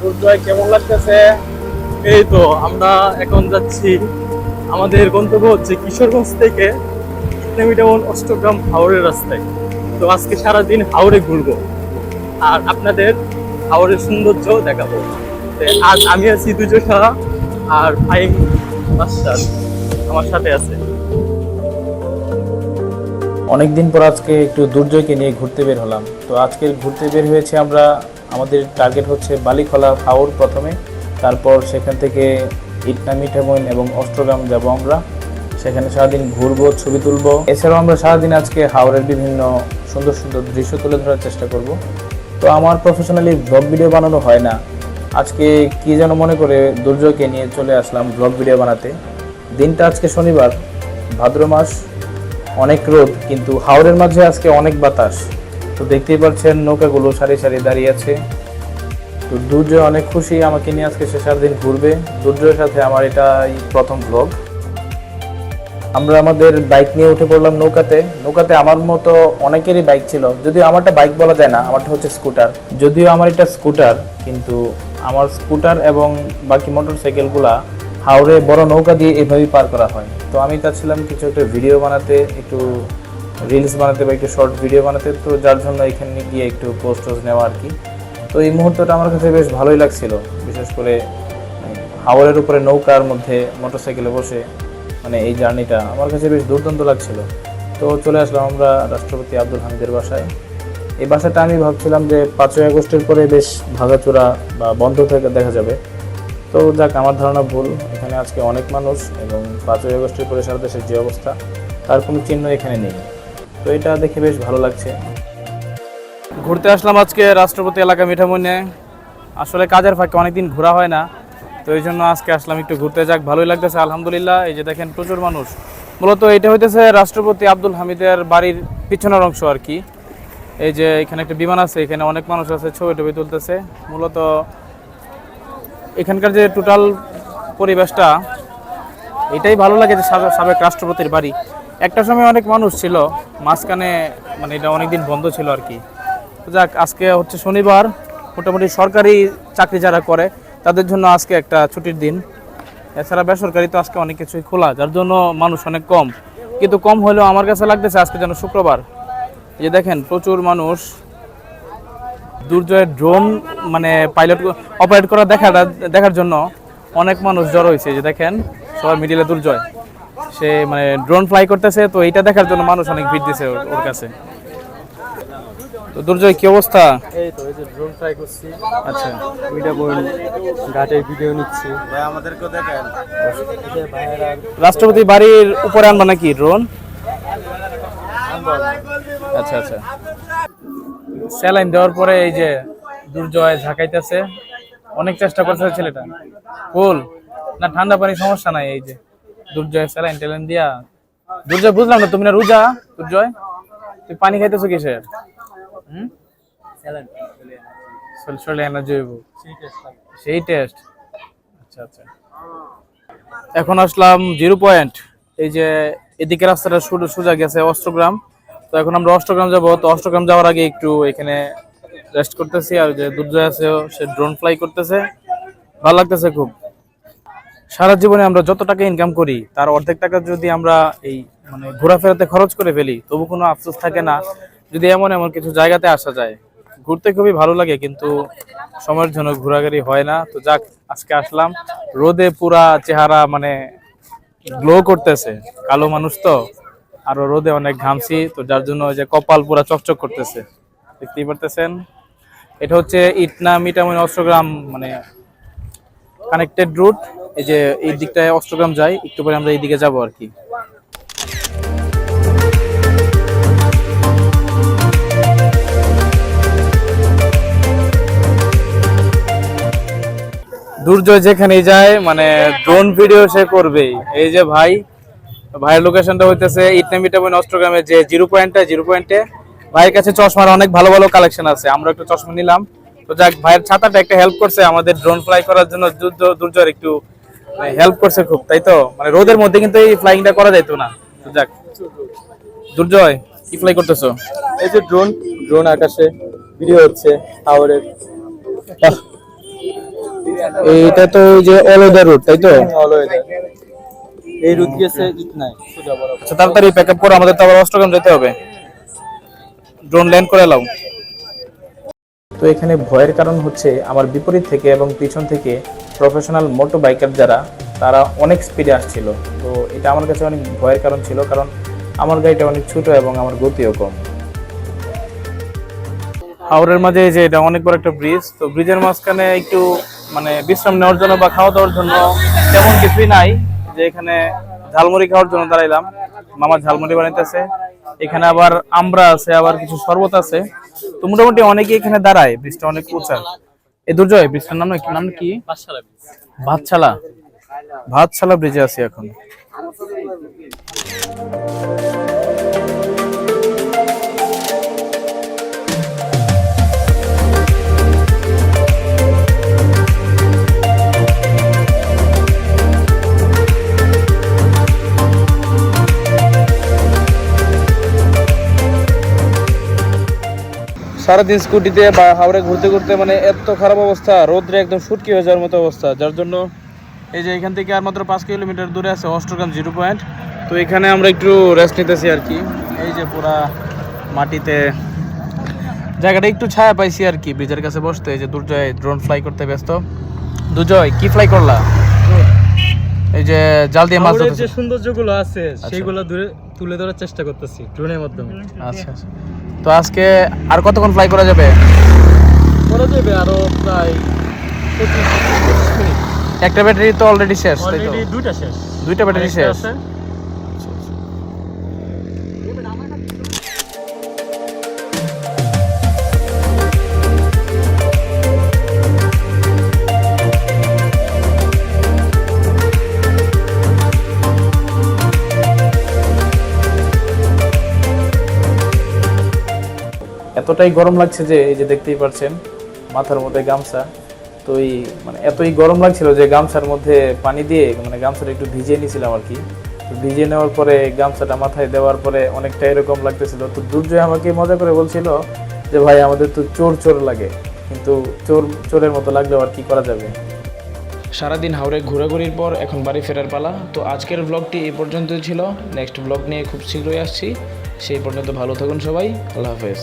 দুর্জয় কেমন লাগতেছে? এই তো আমরা এখন যাচ্ছি, আমাদের গন্তব্য হচ্ছে কিশোরগঞ্জ থেকে ইটনামিটাউন অষ্টগ্রাম হাওড়ের রাস্তায়। তো আজকে সারাদিন হাওড়ে ঘুরবো আর আপনাদের হাওড়ের সৌন্দর্য দেখাবো। তো আজ আমি আছি দুজোশা আর ফাইম মাস্টার আমার সাথে আছে। অনেকদিন পর আজকে একটু দুর্জয়কে নিয়ে ঘুরতে বের হলাম। তো আজকে ঘুরতে বের হয়েছে আমরা, আমাদের টার্গেট হচ্ছে বালিখলা হাওড় প্রথমে, তারপর সেখান থেকে ইটনামিটাউন এবং অষ্টগ্রাম যাব আমরা। সেখানে সারাদিন ঘুরবো, ছবি তুলবো। এছাড়াও আমরা সারাদিন আজকে হাওড়ের বিভিন্ন সুন্দর সুন্দর দৃশ্য তুলে ধরার চেষ্টা করব। তো আমার প্রফেশনালি ব্লগ ভিডিও বানানো হয় না, আজকে কি যেন মনে করে দুর্জয়কে নিয়ে চলে আসলাম ব্লগ ভিডিও বানাতে। দিনটা আজকে শনিবার, ভাদ্র মাস, অনেক রোদ, কিন্তু হাওড়ের মাঝে আজকে অনেক বাতাস। তো দেখতেই পাচ্ছেন নৌকাগুলো সারি সারি দাঁড়িয়ে আছে। তো দুর্জয় অনেক খুশি আমাকে নিয়ে আজকে সে সারাদিন ঘুরবে। দুর্জয়ের সাথে আমার এটাই প্রথম ব্লগ। আমরা আমাদের বাইক নিয়ে উঠে পড়লাম নৌকাতে। নৌকাতে আমার মতো অনেকেরই বাইক ছিল, যদিও আমারটা বাইক বলা যায় না, আমারটা হচ্ছে স্কুটার। যদিও আমার এটা স্কুটার, কিন্তু আমার স্কুটার এবং বাকি মোটর সাইকেলগুলা হাওড়ে বড় নৌকা দিয়ে এভাবেই পার করা হয়। তো আমি চাচ্ছিলাম কিছু একটা ভিডিও বানাতে, একটু রিলস বানাতে বা একটু শর্ট ভিডিও বানাতে, তো যার জন্য এখানে গিয়ে একটু পোস্ট নেওয়া আর কি। তো এই মুহূর্তটা আমার কাছে বেশ ভালোই লাগছিল, বিশেষ করে হাওড়ের উপরে নৌকার মধ্যে মোটর সাইকেলে বসে, মানে এই জার্নিটা আমার কাছে বেশ দুর্দান্ত লাগছিল। তো চলে আসলাম আমরা রাষ্ট্রপতি আব্দুল হামিদের বাসায়। এই বাসাটা আমি ভাবছিলাম যে 5ই আগস্টের পরে বেশ ভাঙাচোরা বা বন্ধ থেকে দেখা যাবে। তো যাক, আমার ধারণা ভুল। এখানে আজকে অনেক মানুষ এবং 5ই আগস্টের পরে সারা দেশের যে অবস্থা, তার কোনো চিহ্ন এখানে নেই। তো এটা দেখে বেশ ভালো লাগছে। ঘুরতে আসলাম আজকে রাষ্ট্রপতি এলাকা মিঠামইনে। আসলে কাজের ফাঁকে অনেকদিন ঘোরা হয় না, তো এই জন্য আজকে আসলাম একটু ঘুরতে। যাক, ভালোই লাগতেছে আলহামদুলিল্লাহ। এই যে দেখেন প্রচুর মানুষ। মূলত এটা হইতেছে রাষ্ট্রপতি আব্দুল হামিদের বাড়ির পিছনের অংশ আর কি। এই যে এখানে একটা বিমান আছে, এখানে অনেক মানুষ আছে, ছবি টবি তুলতেছে। মূলত এখানকার যে টোটাল পরিবেশটা, এটাই ভালো লাগে যে সাবেক রাষ্ট্রপতির বাড়ি। একটা সময় অনেক মানুষ ছিল, মাঝখানে মানে এটা অনেকদিন বন্ধ ছিল আর কি। যাক, আজকে হচ্ছে শনিবার, মোটামুটি সরকারি চাকরি যারা করে তাদের জন্য আজকে একটা ছুটির দিন। এছাড়া বেসরকারি তো আজকে অনেক কিছুই খোলা, যার জন্য মানুষ অনেক কম। কিন্তু কম হলেও আমার কাছে লাগতেছে আজকে যেন শুক্রবার। এই যে দেখেন প্রচুর মানুষ। দুর্জয়ের ড্রোন মানে পাইলট অপারেট করা দেখার জন্য অনেক মানুষ জড়ো হয়েছে। যে দেখেন সবার মিডিলে দুর্জয়, সে মানে ড্রোন ফ্লাই করতেছে, তো এইটা দেখার জন্য মানুষ অনেক ভিড় দিছে ওর কাছে। তো দুর্জয় কি অবস্থা? এই তো এই যে ড্রোন ফ্লাই করছি। আচ্ছা, মিঠামইন ঘাটের ভিডিও নিচ্ছি। ভাই আমাদেরকেও দেখেন। এই যে ভাইয়েরা রাষ্ট্রপতি বাড়ির উপরে আনবা নাকি ড্রোন? আচ্ছা আচ্ছা। স্যালাইন দেওয়ার পরে এই যে দুর্জয় ঝাঁকাইতেছে, অনেক চেষ্টা করছে ছেলেটা। কুল না, ঠান্ডা পানি সমস্যা নাই। এই যে দুর্জয় স্যালাইন টেলাইন দিয়া। দুর্জয়, বুঝলাম না, তুমি না রোজা? দুর্জয়, তুই পানি খাইতেছো কিসের? চলে এনার্জি হইব, সেই টেস্ট। আচ্ছা আচ্ছা। এখন আসলাম 0 পয়েন্ট। এই যে এদিকে রাস্তাটা সোজা গেছে অষ্টগ্রাম। তো এখন আমরা অষ্টগ্রাম যাব। তো অষ্টগ্রাম যাওয়ার আগে একটু এখানে রেস্ট করতেছি। আর যে দুর্জয় আছে, সে ড্রোন ফ্লাই করতেছে, ভালো লাগতেছে খুব। সারা জীবনে আমরা যত টাকা ইনকাম করি তার অর্ধেক টাকা যদি আমরা এই মানে ঘোরাফেরাতে খরচ করে ফেলি, তবু কোনো আফসোস থাকে না যদি এমন এমন কিছু জায়গাতে আসা যায়। ঘুরতে খুবই ভালো লাগে, কিন্তু সময়ের জন্য ঘোরাঘুরি হয় না। তো যাক, আজকে আসলাম। রোদে পুরা চেহারা মানে গ্লো করতেছে, কালো মানুষ তো, আরো রোদে অনেক ঘামছি, তো যার জন্য ওই যে কপাল পুরা চকচক করতেছে, দেখতেই পারতেছেন। এটা হচ্ছে ইটনামিটাউন অষ্টগ্রাম মানে কানেক্টেড রুট। এই যে এই দিকটায় অষ্টগ্রাম যায়, একটু পরে আমরা এই দিকে যাবো আর কি। দুর্জয় যেখানে যায় মানে ড্রোন ভিডিও সে করবেই। এই যে ভাইয়ের লোকেশনটা হইতেছে ইটনামিটাউন অষ্টগ্রামের যে 0 পয়েন্টে। ভাইয়ের কাছে চশমার অনেক ভালো ভালো কালেকশন আছে, আমরা একটু চশমা নিলাম। তো যাক, ভাইয়ের ছাতাটা একটা হেল্প করছে আমাদের ড্রোন ফ্লাই করার জন্য। দুর্জয়ের একটু হেল্প করছে খুব, তাই তো? মানে রোদের মধ্যে কিন্তু এই ফ্লাইংটা করা যাইতো না। তো যাক, দুর্জয় কি ফ্লাই করতেছো? এই যে ড্রোন আকাশে ভিডিও হচ্ছে হাওড়ের। এইটা তো ওই যে অলওয়েদার রুট, তাই তো? এই রুট গেছে ইটনায় সোজা বরাবর। আচ্ছা, তাড়াতাড়ি প্যাক আপ করো, আমাদের তো আবার অষ্টগ্রাম যেতে হবে। ড্রোন ল্যান্ড করে এলাও। তো এখানে ভয়ের কারণ হচ্ছে আমার বিপরীত থেকে এবং পিছন থেকে প্রফেশনাল মোটো বাইকার যারা, তারা অনেক স্পিডে আসছিল। তো এটা আমার কাছে অনেক ভয়ের কারণ ছিল, কারণ আমার গাড়িটা অনেক ছোট এবং আমার গতিও কম। হাওরের মাঝে এই যে এটা অনেক বড় একটা ব্রিজ, তো ব্রিজের মাঝখানে একটু মানে বিশ্রাম নেওয়ার জন্য বা খাওয়া দাওয়ার জন্য তেমন কিছুই নাই। যে এখানে ঝালমুড়ি খাওয়ার জন্য দাঁড়াইলাম, মামা ঝালমুড়ি বানাইতেছে। এখানে আবার আমরা আছে, আবার কিছু শরবত আছে। তো মোটামুটি অনেকেই এখানে দাঁড়ায়, ব্রিজটা অনেক উঁচা। এই দুর্জয় ব্রিজটার নাম কি? ভাতশালা। ভাতশালা ব্রিজে আছি এখন। সারাদিন স্কুটিতে বা হাওড়ে ঘুরতে ঘুরতে মানে এত খারাপ অবস্থা, রোদ্রে একদম শুটকি হয়ে যাওয়ার মতো অবস্থা, যার জন্য এই যে এখান থেকে আর মাত্র 5 কিলোমিটার দূরে আছে অষ্টগ্রাম জিরো পয়েন্ট। তো এখানে আমরা একটু রেস্ট নিতেছি আর কি। এই যে পুরা মাটিতে জায়গাটা একটু ছায়া পাইছি আর কি ব্রিজের কাছে বসতে। এই যে দুর্জয় ড্রোন ফ্লাই করতে ব্যস্ত। দুর্জয় কি ফ্লাই করলা? এই যে জাল দিয়ে মাছ হাওড়ের যে ধরতেছে। সৌন্দর্যগুলো আছে সেইগুলো তুলে ধরার চেষ্টা করতেছি ড্রোনের মাধ্যমে। আচ্ছা আচ্ছা, তো আজকে আর কতক্ষণ ফ্লাই করা যাবে? করা যাবে আরো প্রায় 25 মিনিট। একটা ব্যাটারি তো অলরেডি শেষ, তাই তো? অলরেডি দুইটা শেষ, দুইটা ব্যাটারি আরেকটা শেষ। আছে। এতটাই গরম লাগছে যে এই যে দেখতেই পাচ্ছেন মাথার মধ্যে গামছা। তো এই মানে এতই গরম লাগছিল যে গামছার মধ্যে পানি দিয়ে মানে গামছাটা একটু ভিজিয়ে নিয়েছিলাম আর কি। তো ভিজিয়ে নেওয়ার পরে গামছাটা মাথায় দেওয়ার পরে অনেকটা এরকম লাগতেছিল। তো দুর্জয় আমাকে মজা করে বলছিল যে ভাই আমাদের তো চোর চোর লাগে, কিন্তু চোরের মতো লাগলেও আর কি করা যাবে। সারাদিন হাওড়ে ঘোরাঘুরির পর এখন বাড়ি ফেরার পালা। তো আজকের ব্লগটি এই পর্যন্তই ছিল। নেক্সট ব্লগ নিয়ে খুব শীঘ্রই আসছি। সেই পর্যন্ত ভালো থাকুন সবাই। আল্লাহ হাফেজ।